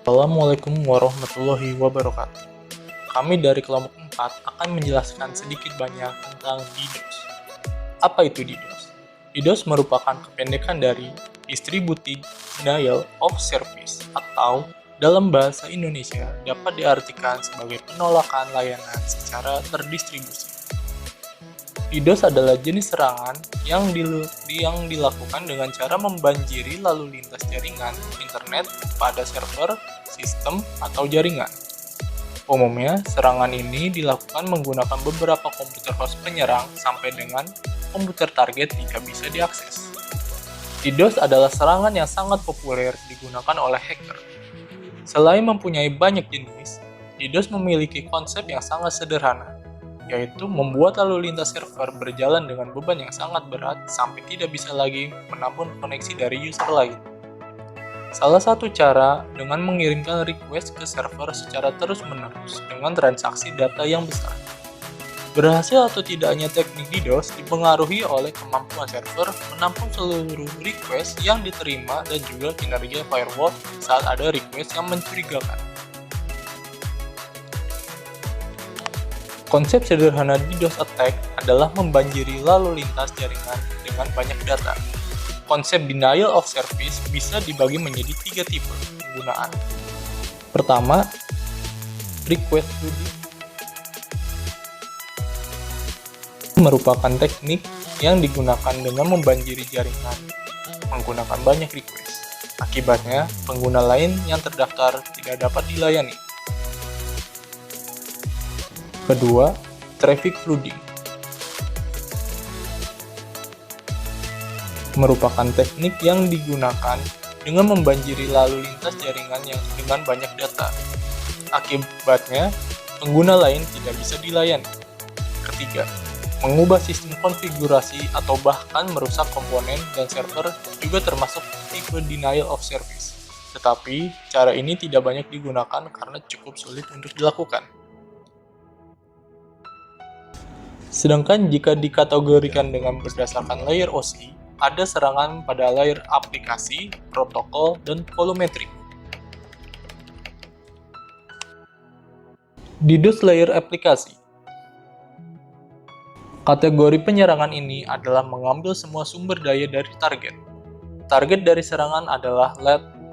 Assalamualaikum warahmatullahi wabarakatuh. Kami dari kelompok 4 akan menjelaskan sedikit banyak tentang DDoS. Apa itu DDoS? DDoS merupakan kependekan dari Distributed Denial of Service atau dalam bahasa Indonesia dapat diartikan sebagai penolakan layanan secara terdistribusi. DDoS adalah jenis serangan yang dilakukan dengan cara membanjiri lalu lintas jaringan internet pada server, sistem, atau jaringan. Umumnya, serangan ini dilakukan menggunakan beberapa komputer host penyerang sampai dengan komputer target jika bisa diakses. DDoS adalah serangan yang sangat populer digunakan oleh hacker. Selain mempunyai banyak jenis, DDoS memiliki konsep yang sangat sederhana, yaitu membuat lalu lintas server berjalan dengan beban yang sangat berat sampai tidak bisa lagi menampung koneksi dari user lain. Salah satu cara dengan mengirimkan request ke server secara terus-menerus dengan transaksi data yang besar. Berhasil atau tidaknya teknik DDoS dipengaruhi oleh kemampuan server menampung seluruh request yang diterima dan juga kinerja firewall saat ada request yang mencurigakan. Konsep sederhana DDoS attack adalah membanjiri lalu lintas jaringan dengan banyak data. Konsep denial of service bisa dibagi menjadi 3 tipe penggunaan. Pertama, request flooding. Merupakan teknik yang digunakan dengan membanjiri jaringan menggunakan banyak request. Akibatnya, pengguna lain yang terdaftar tidak dapat dilayani. Kedua, traffic flooding. Merupakan teknik yang digunakan dengan membanjiri lalu lintas jaringan yang dengan banyak data. Akibatnya, pengguna lain tidak bisa dilayani. Ketiga, mengubah sistem konfigurasi atau bahkan merusak komponen dan server juga termasuk tipe denial of service. Tetapi, cara ini tidak banyak digunakan karena cukup sulit untuk dilakukan. Sedangkan jika dikategorikan dengan berdasarkan layer OSI, ada serangan pada layer aplikasi, protokol, dan volumetrik. DDoS layer aplikasi. Kategori penyerangan ini adalah mengambil semua sumber daya dari target. Target dari serangan adalah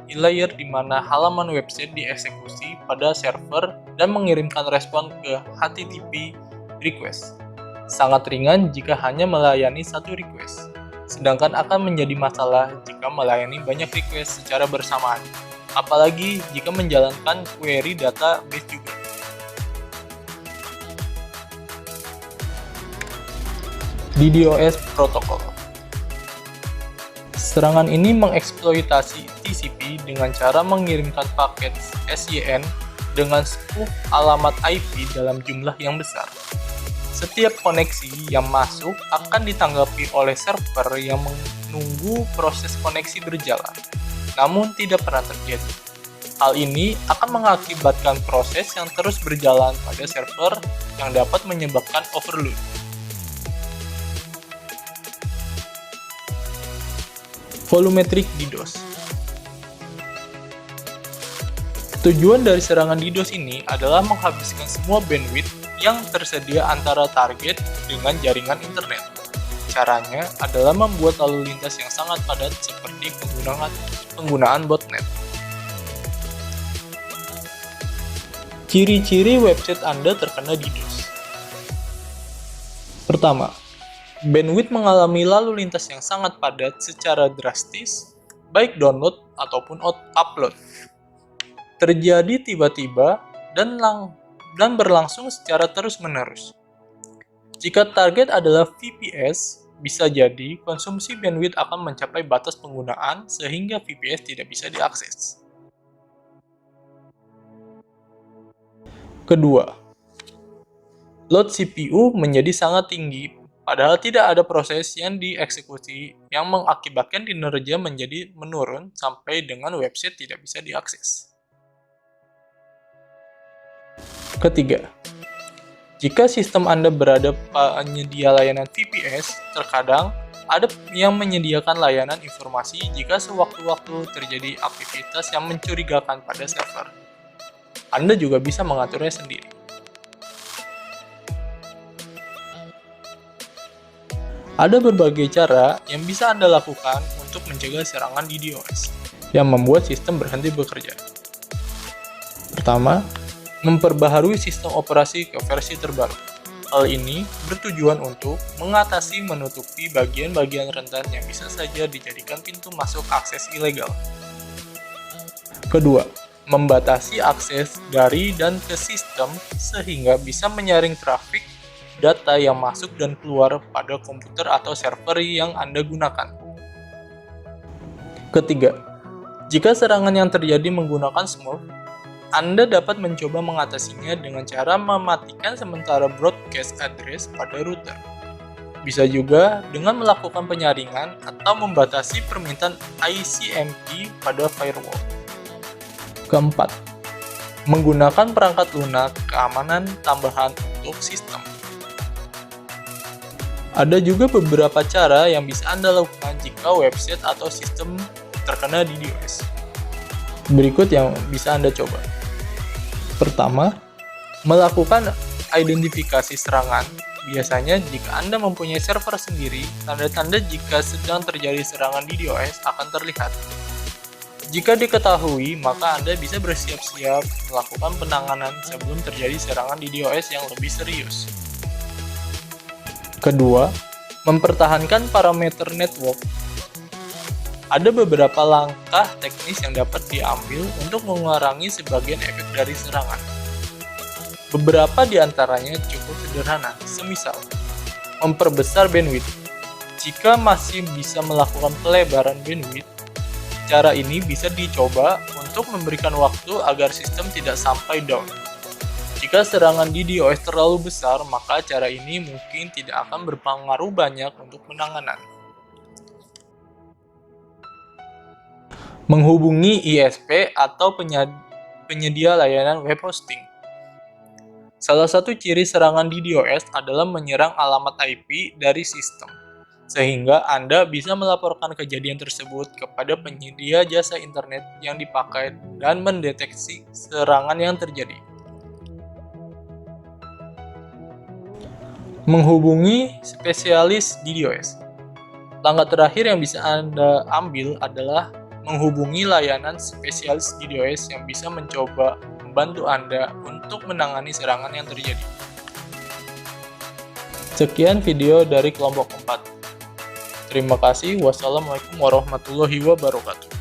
layer di mana halaman website dieksekusi pada server dan mengirimkan respon ke HTTP request. Sangat ringan jika hanya melayani satu request, sedangkan akan menjadi masalah jika melayani banyak request secara bersamaan, apalagi jika menjalankan query database juga. DDoS protokol. Serangan ini mengeksploitasi TCP dengan cara mengirimkan paket SYN dengan spoof alamat IP dalam jumlah yang besar. Setiap koneksi yang masuk akan ditanggapi oleh server yang menunggu proses koneksi berjalan, namun tidak pernah terjadi. Hal ini akan mengakibatkan proses yang terus berjalan pada server yang dapat menyebabkan overload. Volumetric DDoS. Tujuan dari serangan DDoS ini adalah menghabiskan semua bandwidth yang tersedia antara target dengan jaringan internet. Caranya adalah membuat lalu lintas yang sangat padat seperti penggunaan botnet. Ciri-ciri website Anda terkena DDoS. Pertama, bandwidth mengalami lalu lintas yang sangat padat secara drastis, baik download ataupun upload. Terjadi tiba-tiba dan berlangsung secara terus-menerus. Jika target adalah VPS, bisa jadi konsumsi bandwidth akan mencapai batas penggunaan sehingga VPS tidak bisa diakses. Kedua, load CPU menjadi sangat tinggi, padahal tidak ada proses yang dieksekusi yang mengakibatkan kinerja menjadi menurun sampai dengan website tidak bisa diakses. Ketiga, jika sistem Anda berada penyedia layanan VPS, terkadang Ada yang menyediakan layanan informasi jika sewaktu-waktu terjadi aktivitas yang mencurigakan pada server. Anda juga bisa mengaturnya sendiri. Ada berbagai cara yang bisa Anda lakukan untuk mencegah serangan DDoS yang membuat sistem berhenti bekerja. Pertama, memperbaharui sistem operasi ke versi terbaru. Hal ini bertujuan untuk mengatasi menutupi bagian-bagian rentan yang bisa saja dijadikan pintu masuk akses ilegal. Kedua, membatasi akses dari dan ke sistem sehingga bisa menyaring trafik data yang masuk dan keluar pada komputer atau server yang Anda gunakan. Ketiga, jika serangan yang terjadi menggunakan smurf, Anda dapat mencoba mengatasinya dengan cara mematikan sementara broadcast address pada router. Bisa juga dengan melakukan penyaringan atau membatasi permintaan ICMP pada firewall. Keempat, menggunakan perangkat lunak keamanan tambahan untuk sistem. Ada juga beberapa cara yang bisa Anda lakukan jika website atau sistem terkena DDoS. Berikut yang bisa Anda coba. Pertama, melakukan identifikasi serangan. Biasanya jika Anda mempunyai server sendiri, tanda-tanda jika sedang terjadi serangan DDoS akan terlihat. Jika diketahui, maka Anda bisa bersiap-siap melakukan penanganan sebelum terjadi serangan DDoS yang lebih serius. Kedua, mempertahankan parameter network. Ada beberapa langkah teknis yang dapat diambil untuk mengurangi sebagian efek dari serangan. Beberapa di antaranya cukup sederhana, semisal memperbesar bandwidth. Jika masih bisa melakukan pelebaran bandwidth, cara ini bisa dicoba untuk memberikan waktu agar sistem tidak sampai down. Jika serangan DDoS terlalu besar, maka cara ini mungkin tidak akan berpengaruh banyak untuk penanganan. Menghubungi ISP atau penyedia layanan web hosting. Salah satu ciri serangan DDoS adalah menyerang alamat IP dari sistem, sehingga Anda bisa melaporkan kejadian tersebut kepada penyedia jasa internet yang dipakai dan mendeteksi serangan yang terjadi. Menghubungi spesialis DDoS. Langkah terakhir yang bisa Anda ambil adalah menghubungi layanan spesialis DDoS yang bisa mencoba membantu Anda untuk menangani serangan yang terjadi. Sekian video dari kelompok 4. Terima kasih. Wassalamualaikum warahmatullahi wabarakatuh.